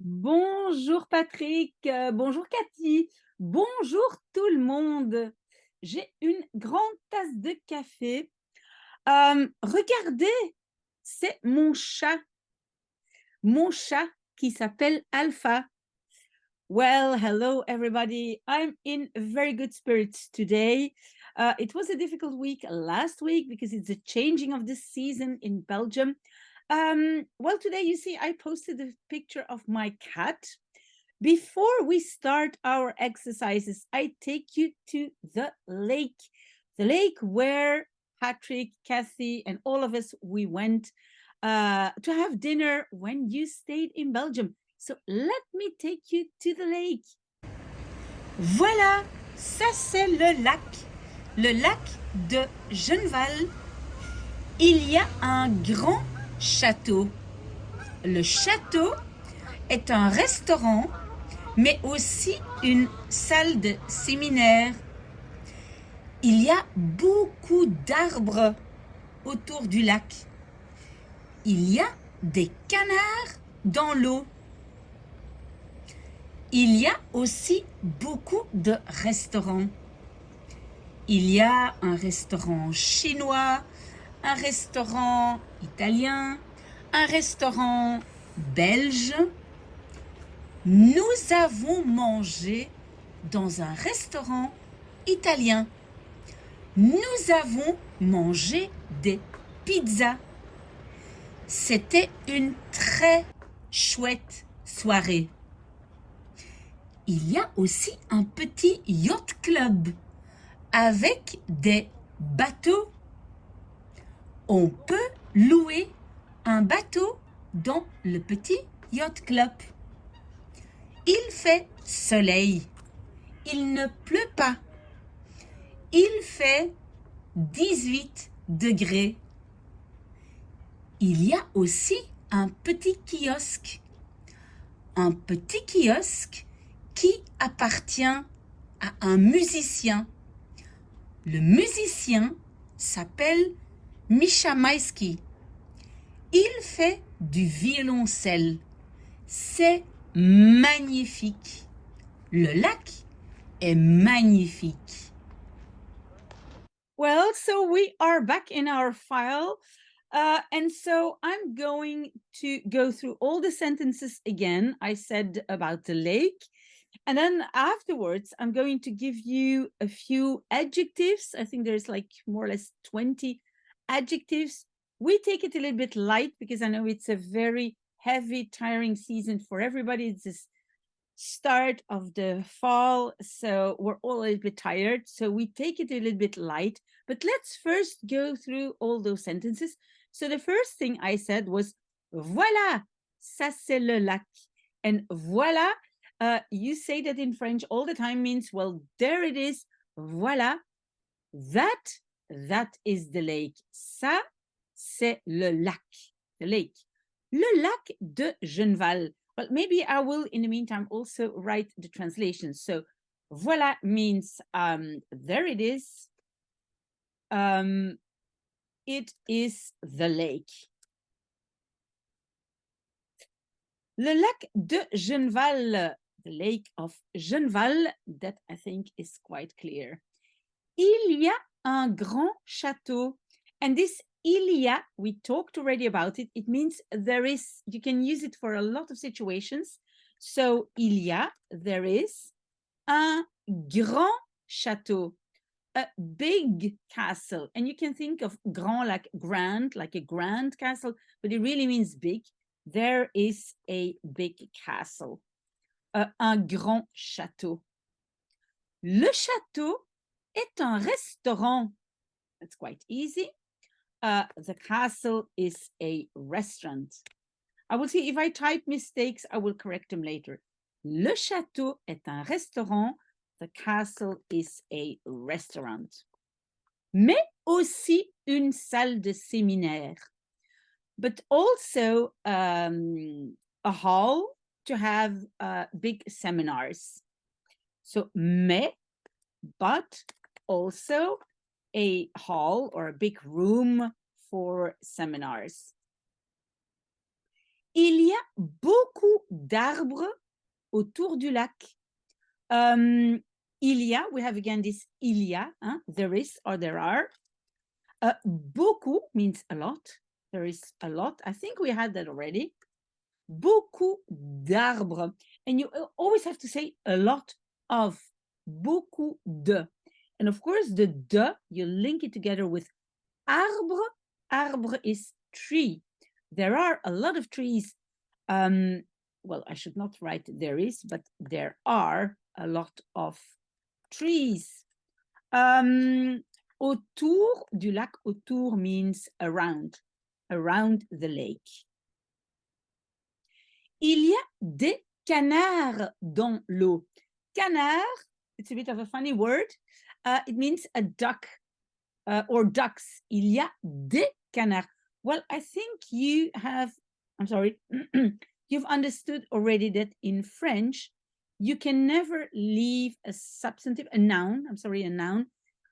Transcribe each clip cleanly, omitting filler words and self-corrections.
Bonjour Patrick, bonjour Cathy, bonjour tout le monde. J'ai une grande tasse de café. Regardez, c'est mon chat qui s'appelle Alpha. Well, hello everybody. I'm in very good spirits today. It was a difficult week last week because it's a changing of the season in Belgium. Well, today you see I posted a picture of my cat. Before we start our exercises, I take you to the lake where Patrick, Kathy, and all of us, we went to have dinner when you stayed in Belgium. So let me take you to the lake. Voilà, ça c'est le lac de Genneval. Il y a un grand château. Le château est un restaurant, mais aussi une salle de séminaire. Il y a beaucoup d'arbres autour du lac. Il y a des canards dans l'eau. Il y a aussi beaucoup de restaurants. Il y a un restaurant chinois, un restaurant italien, un restaurant belge. Nous avons mangé dans un restaurant italien. Nous avons mangé des pizzas. C'était une très chouette soirée. Il y a aussi un petit yacht club avec des bateaux. On peut louer un bateau dans le petit yacht club. Il fait soleil. Il ne pleut pas. Il fait 18 degrés. Il y a aussi un petit kiosque. Un petit kiosque qui appartient à un musicien. Le musicien s'appelle Misha Maïski. Il fait du violoncelle. C'est magnifique. Le lac est magnifique. Well, so we are back in our file. And so I'm going to go through all the sentences again I said about the lake. And then afterwards, I'm going to give you a few adjectives. I think there's like more or less 20 adjectives. We take it a little bit light because I know it's a very heavy, tiring season for everybody. It's this start of the fall, so we're all a little bit tired. So we take it a little bit light. But let's first go through all those sentences. So the first thing I said was, voilà, ça c'est le lac. And voilà, you say that in French all the time means, well, there it is, voilà, that is the lake. Ça, c'est le lac, the lake. Le lac de Genneval. Well, maybe I will, in the meantime, also write the translation. So, voilà means there it is. It is the lake. Le lac de Genneval, the lake of Genneval, that I think is quite clear. Il y a un grand château. And this il y a, we talked already about it. It means there is, you can use it for a lot of situations. So, il y a, there is, un grand château, a big castle. And you can think of grand like grand, like a grand castle, but it really means big. There is a big castle, un grand château. Le château est un restaurant. It's quite easy. The castle is a restaurant. I will see if I type mistakes, I will correct them later. Le château est un restaurant. The castle is a restaurant. Mais aussi une salle de séminaire. But also a hall to have big seminars. So, mais, but also a hall or a big room for seminars. Il y a beaucoup d'arbres autour du lac. Il y a, we have again this il y a, hein, there is or there are. Beaucoup means a lot. There is a lot. I think we had that already. Beaucoup d'arbres. And you always have to say a lot of. Beaucoup de. And of course, the de, you link it together with arbre. Arbre is tree. There are a lot of trees. Well, I should not write there is, but there are a lot of trees. Autour du lac, autour means around the lake. Il y a des canards dans l'eau. Canard, it's a bit of a funny word. It means a duck or ducks. Il y a des canards. Well, I think you have, I'm sorry, you've understood already that in French, you can never leave a substantive, a noun,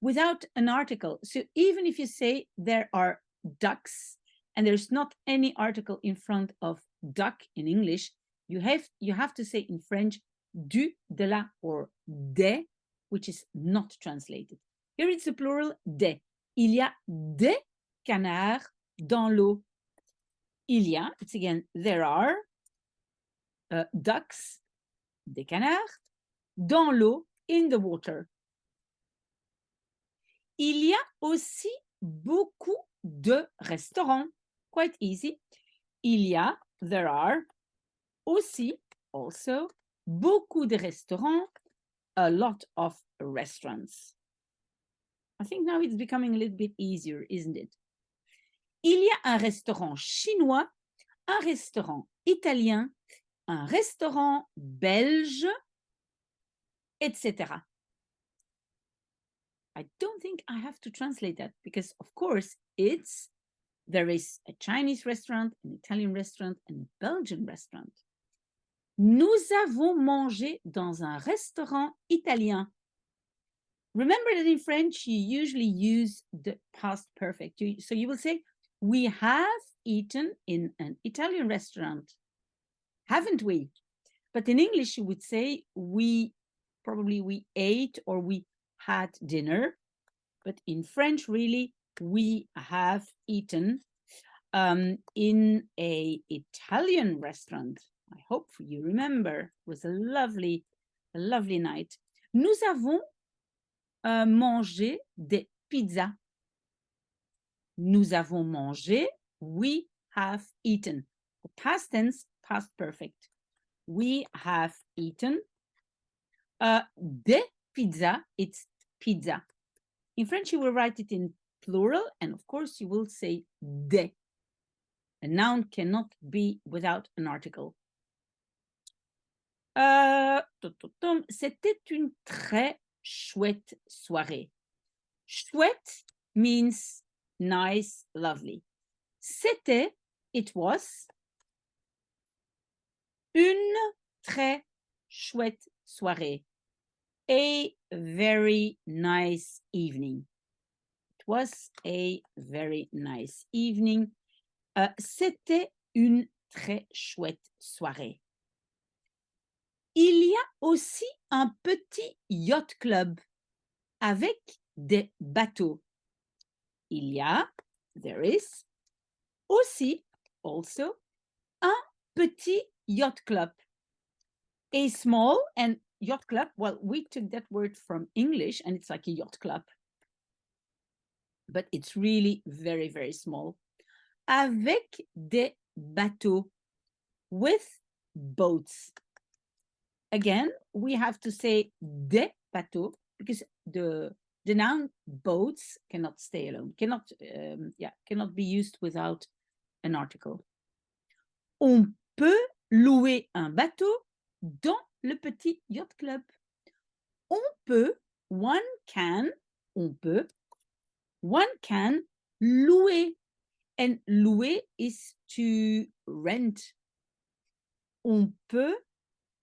without an article. So even if you say there are ducks and there's not any article in front of duck in English, you have to say in French du, de la, or des, which is not translated. Here it's the plural des. Il y a des canards dans l'eau. Il y a, it's again, there are ducks, des canards, dans l'eau, in the water. Il y a aussi beaucoup de restaurants. Quite easy. Il y a, there are, aussi, also, beaucoup de restaurants, a lot of restaurants. I think now it's becoming a little bit easier, isn't it? Il y a un restaurant chinois, un restaurant italien, un restaurant belge, etc. I don't think I have to translate that because, of course, there is a Chinese restaurant, an Italian restaurant, and a Belgian restaurant. Nous avons mangé dans un restaurant italien. Remember that in French, you usually use the past perfect. So you will say, we have eaten in an Italian restaurant, haven't we? But in English, you would say, we ate or we had dinner. But in French, really, we have eaten in an Italian restaurant. I hope you remember. It was a lovely night. Nous avons mangé des pizzas. Nous avons mangé, we have eaten. The past tense, past perfect. We have eaten. Des pizzas, it's pizza. In French, you will write it in plural, and of course, you will say des. A noun cannot be without an article. C'était une très chouette soirée. Chouette means nice, lovely. C'était, it was, une très chouette soirée. A very nice evening. It was a very nice evening. C'était une très chouette soirée. Il y a aussi un petit yacht club avec des bateaux. Il y a, there is, aussi, also, un petit yacht club. A small and yacht club, well, we took that word from English and it's like a yacht club. But it's really very, very small. Avec des bateaux, with boats. Again, we have to say des bateaux because the noun boats cannot stay alone, cannot be used without an article. On peut louer un bateau dans le petit yacht club. On peut, one can louer. And louer is to rent. On peut,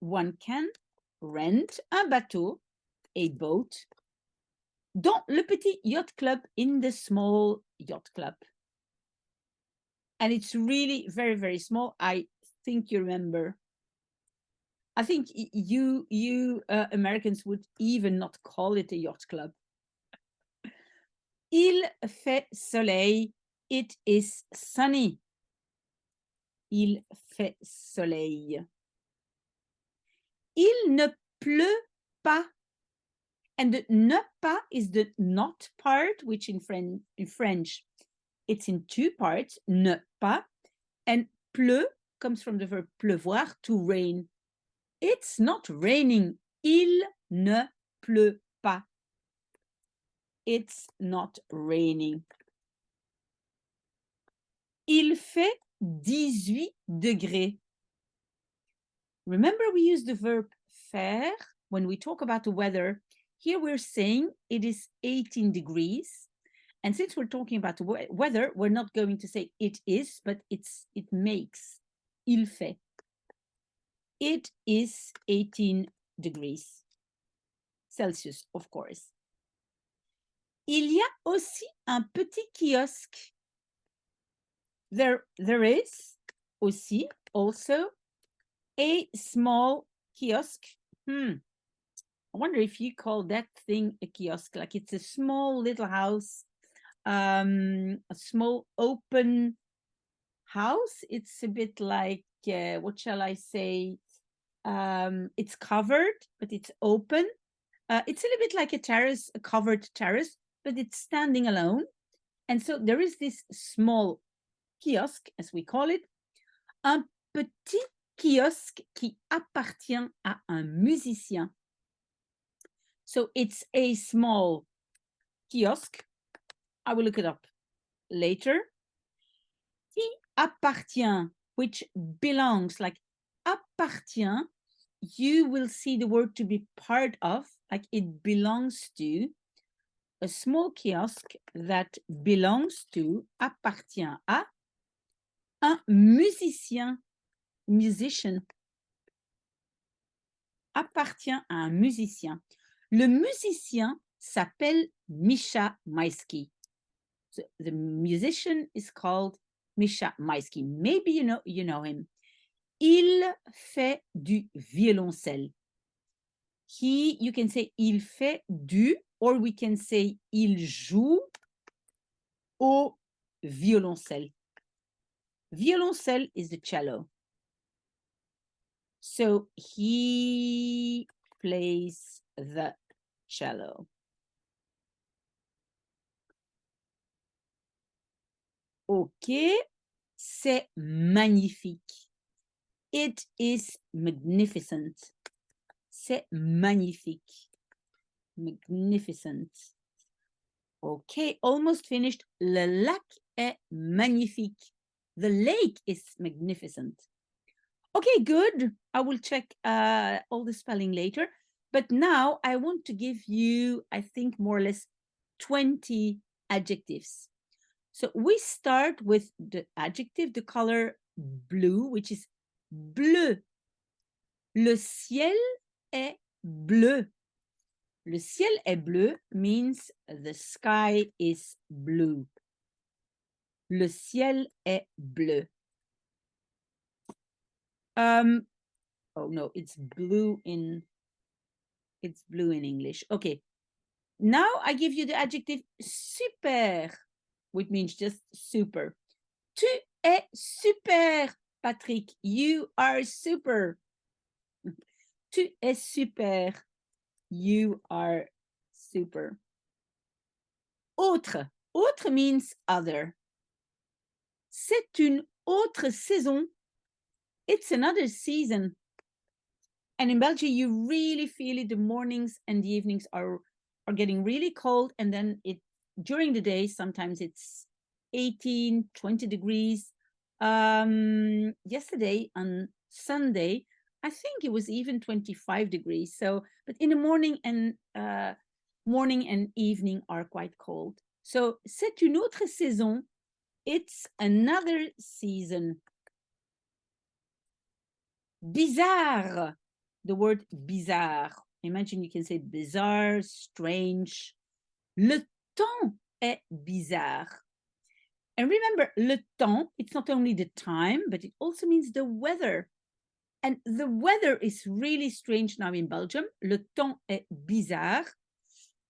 one can rent un bateau, a boat, dans le petit yacht club, in the small yacht club. And it's really very, very small. I think you remember. I think you Americans would even not call it a yacht club. Il fait soleil. It is sunny. Il fait soleil. Il ne pleut pas. And the ne pas is the not part, which in French, it's in two parts, ne pas. And pleut comes from the verb pleuvoir, to rain. It's not raining. Il ne pleut pas. It's not raining. Il fait 18 degrés. Remember, we use the verb faire when we talk about the weather. Here we're saying it is 18 degrees. And since we're talking about the weather, we're not going to say it is, but it makes. Il fait. It is 18 degrees Celsius, of course. Il y a aussi un petit kiosque. There is aussi, also, a small kiosk. I wonder if you call that thing a kiosk, like it's a small little house, a small open house. It's a bit like, what shall I say? It's covered, but it's open. It's a little bit like a terrace, a covered terrace, but it's standing alone. And so there is this small kiosque, as we call it, un petit kiosque qui appartient à un musicien. So it's a small kiosk. I will look it up later. Qui appartient, which belongs, like appartient, you will see the word to be part of, like it belongs to, a small kiosk that belongs to, appartient à, un musicien, musician, appartient à un musicien. Le musicien s'appelle Misha Maisky. So the musician is called Misha Maisky. Maybe you know him. Il fait du violoncelle. You can say il fait du, or we can say il joue au violoncelle. Violoncelle is the cello. So he plays the cello. Ok, c'est magnifique. It is magnificent. C'est magnifique. Magnificent. Ok, almost finished. Le lac est magnifique. The lake is magnificent. Okay, good. I will check all the spelling later. But now I want to give you, I think, more or less 20 adjectives. So we start with the adjective, the color blue, which is bleu. Le ciel est bleu. Le ciel est bleu means the sky is blue. Le ciel est bleu. Oh no, it's blue in English. Okay. Now I give you the adjective super, which means just super. Tu es super, Patrick. You are super. Tu es super. You are super. Autre. Autre means other. C'est une autre saison. It's another season. And in Belgium, you really feel it. The mornings and the evenings are getting really cold. And then during the day, sometimes it's 18, 20 degrees. Yesterday on Sunday, I think it was even 25 degrees. So, but in the morning and evening are quite cold. So, c'est une autre saison. It's another season. Bizarre. The word bizarre. Imagine you can say bizarre, strange. Le temps est bizarre. And remember, le temps, it's not only the time, but it also means the weather. And the weather is really strange now in Belgium. Le temps est bizarre.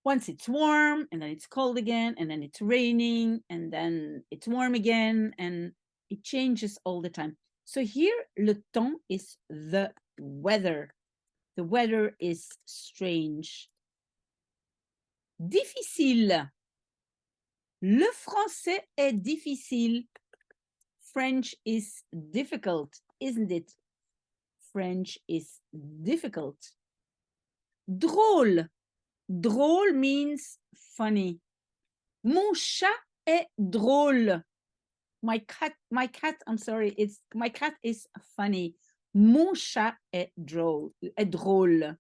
Once it's warm, and then it's cold again, and then it's raining, and then it's warm again, and it changes all the time. So here, le temps is the weather. The weather is strange. Difficile. Le français est difficile. French is difficult, isn't it? French is difficult. Drôle. Drôle means funny. Mon chat est drôle. My cat, I'm sorry, my cat is funny. Mon chat est drôle.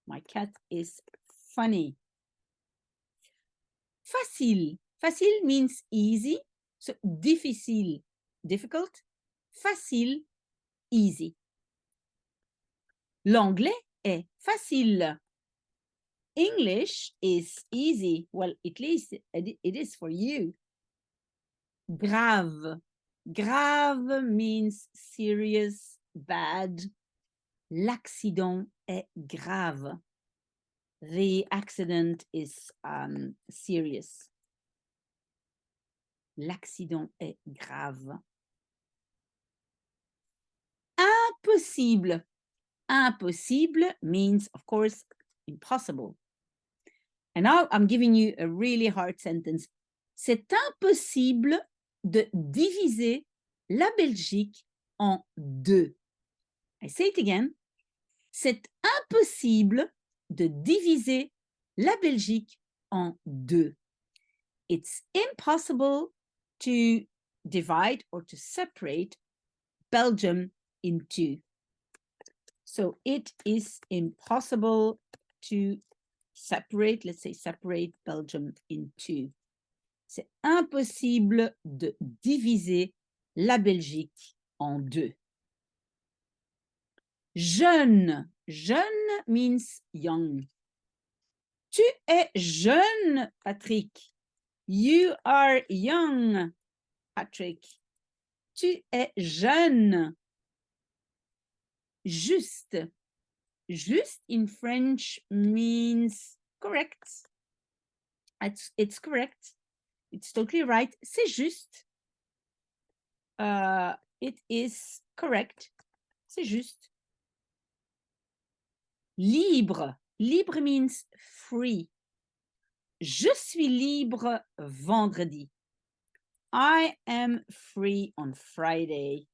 My cat is funny. Facile. Facile means easy. So difficile, difficult. Facile, easy. L'anglais est facile. English is easy. Well, at least it is for you. Grave. Grave means serious, bad. L'accident est grave. The accident is serious. L'accident est grave. Impossible. Impossible means, of course, impossible. And now I'm giving you a really hard sentence. C'est impossible de diviser la Belgique en deux. I say it again. C'est impossible de diviser la Belgique en deux. It's impossible to divide or to separate Belgium in two. So it is impossible to separate, let's say separate Belgium in two. C'est impossible de diviser la Belgique en deux. Jeune. Jeune means young. Tu es jeune, Patrick. You are young, Patrick. Tu es jeune. Juste. Juste in French means correct. It's correct. It's totally right. C'est juste. It is correct. C'est juste. Libre. Libre means free. Je suis libre vendredi. I am free on Friday.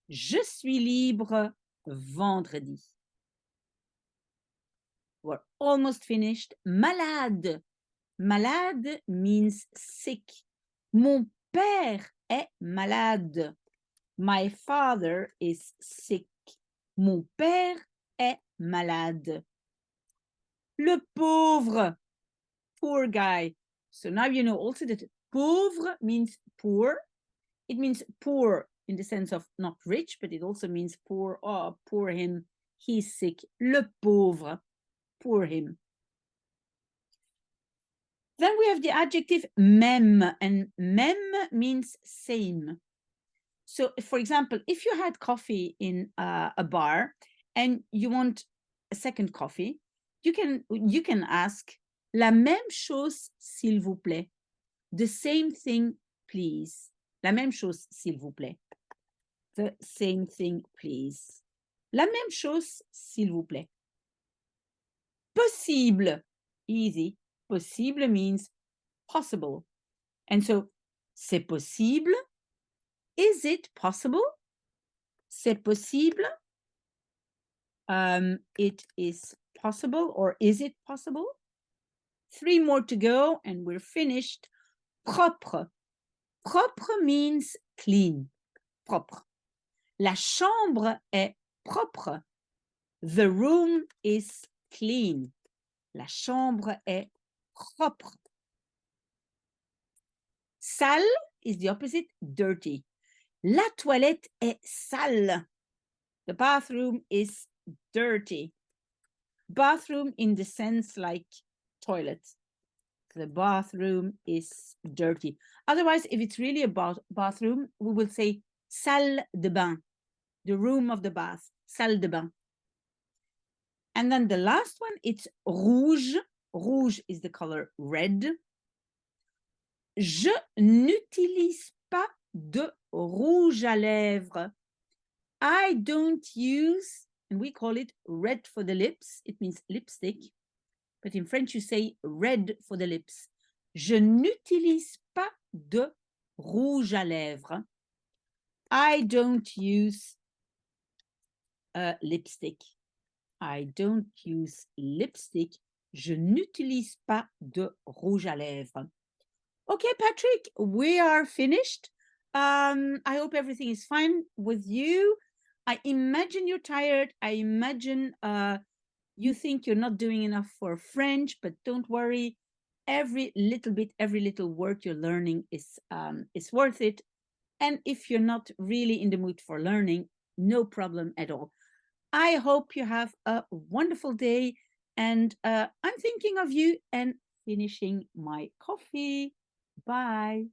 Je suis libre vendredi. We're almost finished. Malade. Malade means sick. Mon père est malade. My father is sick. Mon père est malade. Le pauvre. Poor guy. So now you know also that pauvre means poor. It means poor in the sense of not rich, but it also means poor. Oh, poor him. He's sick. Le pauvre. Poor him. Then we have the adjective même, and même means same. So, for example, if you had coffee in a bar and you want a second coffee, you can ask la même chose, s'il vous plaît. The same thing, please. La même chose, s'il vous plaît. The same thing, please. La même chose, s'il vous plaît. Possible. Easy. Possible means possible. And so, c'est possible. Is it possible? C'est possible. It is possible, or is it possible? 3 more to go and we're finished. Propre. Propre means clean. Propre. La chambre est propre. The room is clean. La chambre est propre. Sale is the opposite, dirty. La toilette est sale. The bathroom is dirty. Bathroom in the sense like toilet. The bathroom is dirty. Otherwise, if it's really about bathroom, we will say salle de bain, the room of the bath, salle de bain. And then the last one, it's rouge. Rouge is the color red. Je n'utilise pas de rouge à lèvres. I don't use, and we call it red for the lips. It means lipstick. But in French, you say red for the lips. Je n'utilise pas de rouge à lèvres. I don't use lipstick. I don't use lipstick. Je n'utilise pas de rouge à lèvres. Okay, Patrick, we are finished. I hope everything is fine with you. I imagine you're tired. I imagine you think you're not doing enough for French, but don't worry. Every little bit, every little word you're learning is worth it. And if you're not really in the mood for learning, no problem at all. I hope you have a wonderful day. And I'm thinking of you and finishing my coffee. Bye.